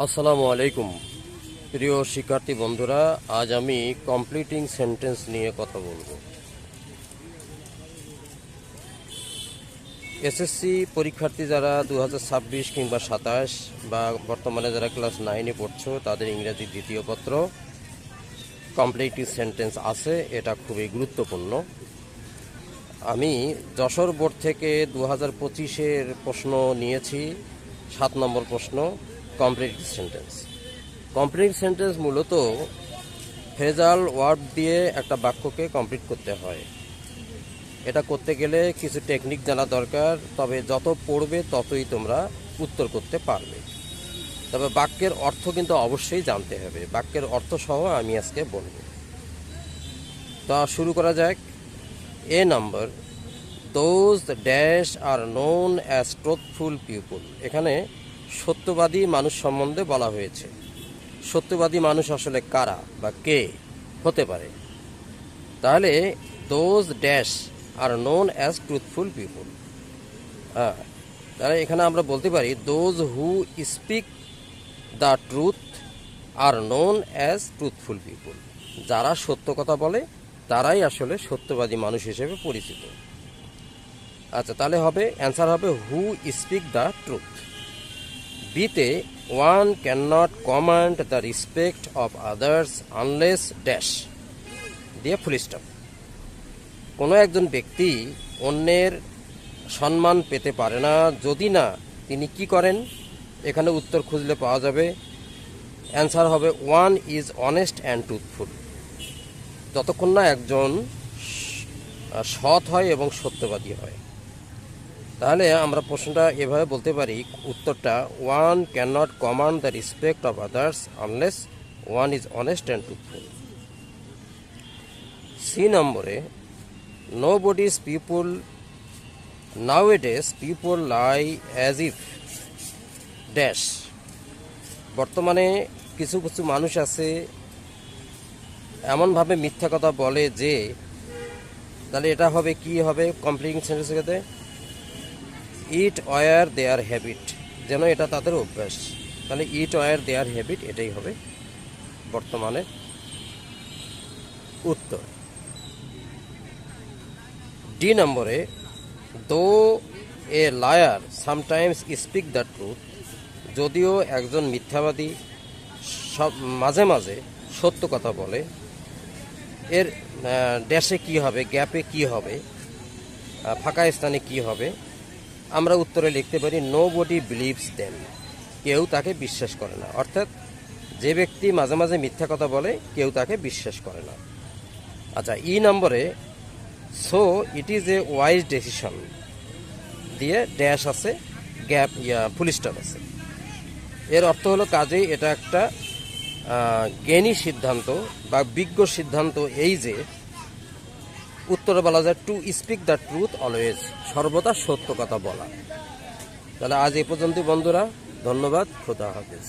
আসসালামু আলাইকুম প্রিয় শিক্ষার্থী বন্ধুরা, আজ আমি কমপ্লিটিং সেন্টেন্স নিয়ে কথা বলবো। এসএসসি পরীক্ষার্থী যারা 2026 কিংবা 27 বা বর্তমানে যারা ক্লাস 9-এ পড়ছো, তাদের ইংরেজি দ্বিতীয় পত্র কমপ্লিটিং সেন্টেন্স আছে। এটা খুবই গুরুত্বপূর্ণ। আমি যশোর বোর্ড থেকে 2025-এর প্রশ্ন নিয়েছি। 7 নম্বর প্রশ্ন, কমপ্লিটিং সেন্টেন্স। কমপ্লিট সেন্টেন্স মূলত ফ্রেজাল ওয়ার্ড দিয়ে একটা বাক্যকে কমপ্লিট করতে হয়। এটা করতে গেলে কিছু টেকনিক জানা দরকার, তবে যত পড়বে ততই তোমরা উত্তর করতে পারবে। তবে বাক্যের অর্থ কিন্তু অবশ্যই জানতে হবে। বাক্যের অর্থ সহ আমি আজকে বলবো। তা শুরু করা যাক। A number, those dash are known as truthful people. এখানে সত্যবাদী মানুষ সম্বন্ধে বলা হয়েছে। সত্যবাদী মানুষ আসলে কারা বা কে হতে পারে? তাহলে those dash are known as truthful people. তাহলে এখানে আমরা বলতে পারি those who speak the truth R known as truthful people. যারা সত্য কথা বলে তারাই আসলে সত্যবাদী মানুষ হিসেবে পরিচিত। আচ্ছা, তাহলে হবে অ্যান্সার হবে হু স্পিক দ্য ট্রুথ। বিতে, one can not command the respect of others unless dash দিয়ে ফুল স্টপ। কোনো একজন ব্যক্তি অন্যের সম্মান পেতে পারে না যদি না তিনি কি করেন। এখানে উত্তর খুঁজলে পাওয়া যাবে। অ্যান্সার হবে one is honest and truthful. যতক্ষণ না একজন সৎ হয় এবং সত্যবাদী হয়। তাহলে আমরা প্রশ্নটা এভাবে বলতে পারি, উত্তরটা one can not command the respect of others unless one is honest and truthful. C নম্বরে, no bodies people nowadays people lie as if dash. বর্তমানে কিছু কিছু মানুষ আছে এমনভাবে মিথ্যা কথা বলে যে, তাহলে এটা হবে কি হবে কমপ্লিটিং সেন্টেন্সের ক্ষেত্রে? ইট ওয়ার দেয়ার হ্যাবিট, যেন এটা তাদের অভ্যাস। তাহলে ইট ওয়ার দেয়ার হ্যাবিট, এটাই হবে বর্তমানে উত্তর। ডি নম্বরে, দো a liar sometimes speak the truth. যদিও একজন মিথ্যাবাদী সব মাঝে মাঝে সত্য কথা বলে। এর ড্যাশে কি হবে, গ্যাপে কি হবে, ফাঁকা স্থানে কি হবে? আমরা উত্তরে লিখতে পারি নো বডি বিলিভস দেম। কেউ তাকে বিশ্বাস করে না। অর্থাৎ যে ব্যক্তি মাঝে মাঝে মিথ্যা কথা বলে কেউ তাকে বিশ্বাস করে না। আচ্ছা, ই নম্বরে, so it is a wise decision দিয়ে ড্যাশ আছে, গ্যাপ ফুল স্টপ আছে। এর অর্থ হলো কাজেই এটা একটা জ্ঞানী সিদ্ধান্ত বা বিজ্ঞ সিদ্ধান্ত এই যে উত্তরে বলা যায় to speak the truth always, সর্বদা সত্য কথা বলা। তাহলে আজ এই পর্যন্ত বন্ধুরা, ধন্যবাদ, খোদা হাফেজ।